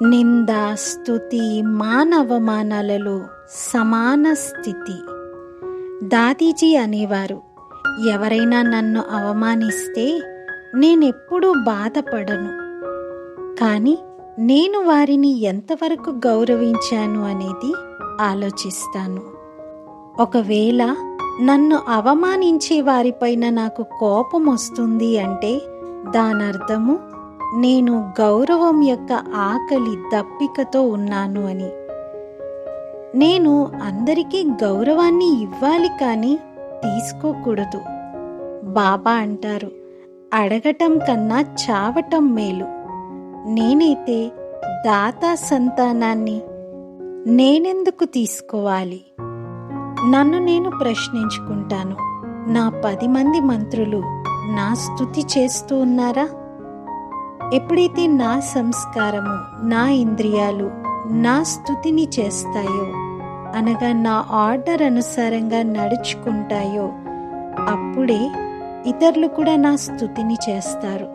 నింద, స్తుతి, మానవమానాలలో సమాన స్థితి. దాదీజీ అనేవారు, ఎవరైనా నన్ను అవమానిస్తే నేనెప్పుడూ బాధపడను, కానీ నేను వారిని ఎంతవరకు గౌరవించాను అనేది ఆలోచిస్తాను. ఒకవేళ నన్ను అవమానించే వారిపైన నాకు కోపం వస్తుంది అంటే దానర్థము నేను గౌరవం యొక్క ఆకలి దప్పికతో ఉన్నాను అని. నేను అందరికీ గౌరవాన్ని ఇవ్వాలి కానీ తీసుకోకూడదు. బాబా అంటారు, అడగటం కన్నా చావటం మేలు. నేనైతే దాతా సంతానాన్ని నేనెందుకు తీసుకోవాలి? నన్ను నేను ప్రశ్నించుకుంటాను, నా 10 మంది మంత్రులు నా స్తుతి చేస్తూ ఉన్నారా? ఎప్పుడైతే నా సంస్కారము, నా ఇంద్రియాలు నా స్తుతిని చేస్తాయో, అనగా నా ఆర్డర్ అనుసారంగా నడుచుకుంటాయో, అప్పుడే ఇతరులు కూడా నా స్తుతిని చేస్తారు.